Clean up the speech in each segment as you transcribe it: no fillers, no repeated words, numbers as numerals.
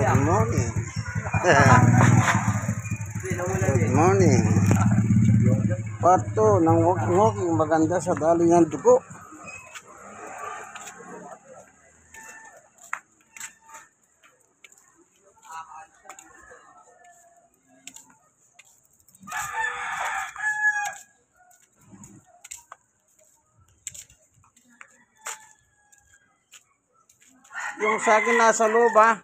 Good morning. Good morning. Part 2 ng walking maganda sa daloy ng dugo. Yung sa akin nasa loob ha.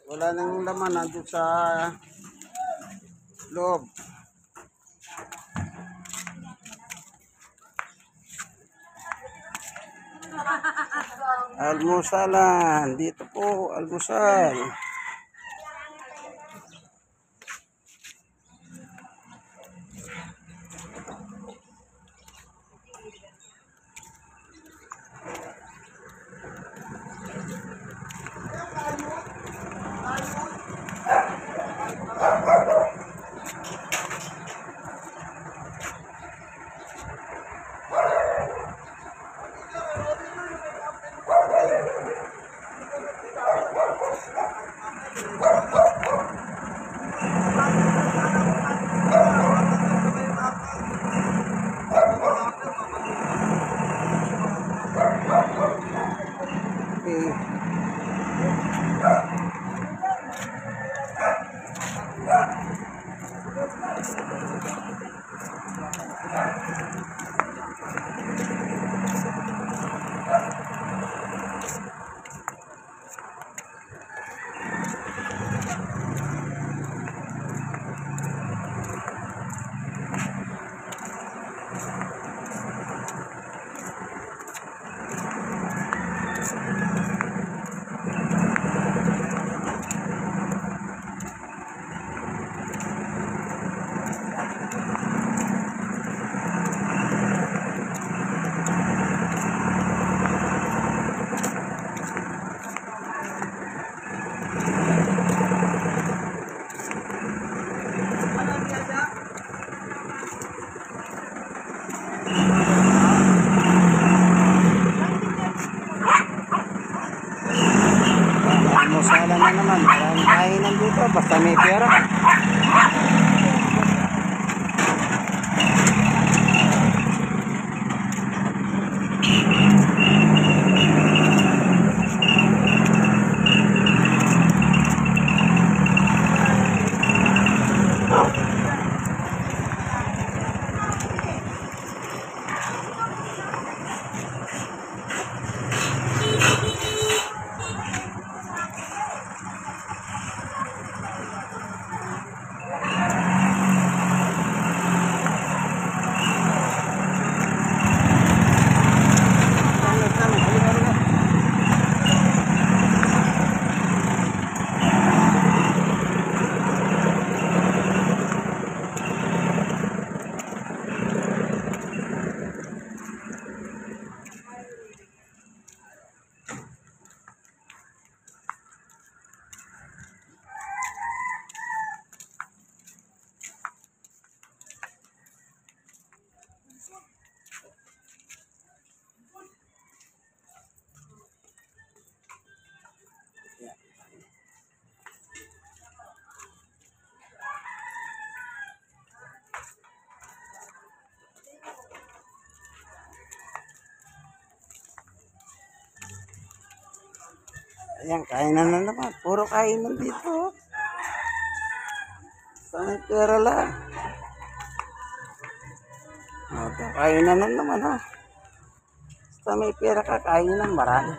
Wala nang laman, nandun sa loob. Almusalan. Dito po, almusal. Almusalan na naman. Maraming kainan dito. Basta may pera. Ayan, kainan na naman. Puro kainan dito. Sanay pera lang. Ito, kainan na naman ha. Basta may pera ka, kainan marami.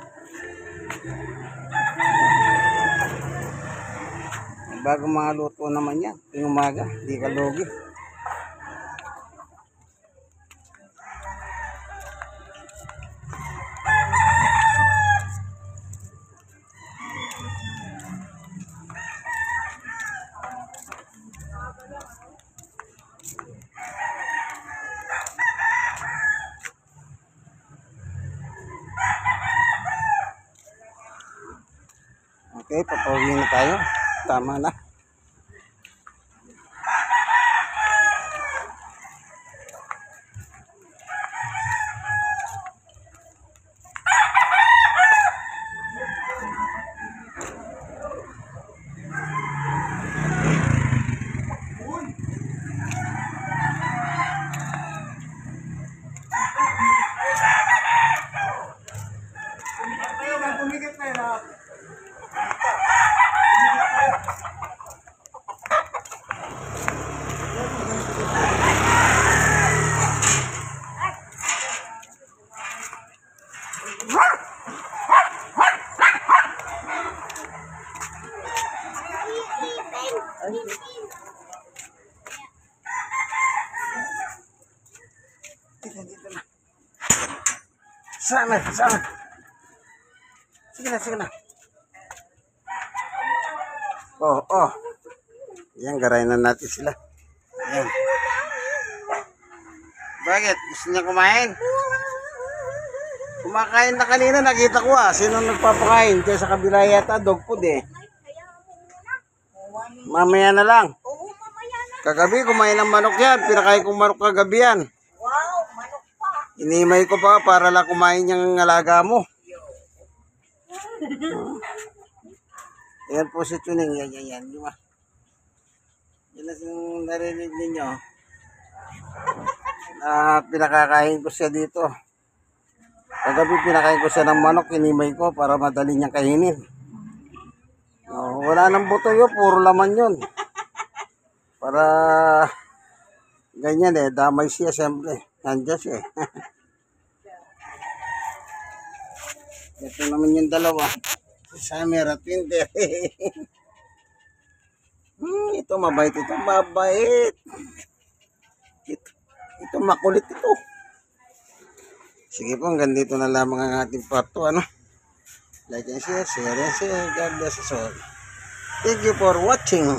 Bago mga luto naman yan. Yung umaga, di ka lugi. Okay, papauwi na tayo. Tama na. Summer, summer. Sige na, sige na. Oh, oh. Yan, garayan na natin sila. Ayan. Bakit? Gusto niya kumain? Kumakain na kanina, nakita ko Sino nagpapakain? Diyan sa kabila yata, dog food Mamaya na lang. Oo, mamaya na. Kagabi, kumain ng manok yan. Pinakain kong manok kagabi yan. Wow, manok pa. Inimay ko pa para lang kumain yung alaga mo. Ayan po si Tuning. Yan. Diba? Yan na yung narinig ninyo. Pinakakain ko siya dito. Kagabi pinakain ko siya ng manok, inimay ko para madali niyang kainin. Wala nang buto yun, puro laman yun. Para ganyan damay siya siyempre. Nandiyan siya Ito naman yung dalawa. Summer at Winter. Ito mabait, Ito makulit ito. Sige po, hanggang dito na lamang ang ating part 2, Like and share. God bless us all. Thank you for watching.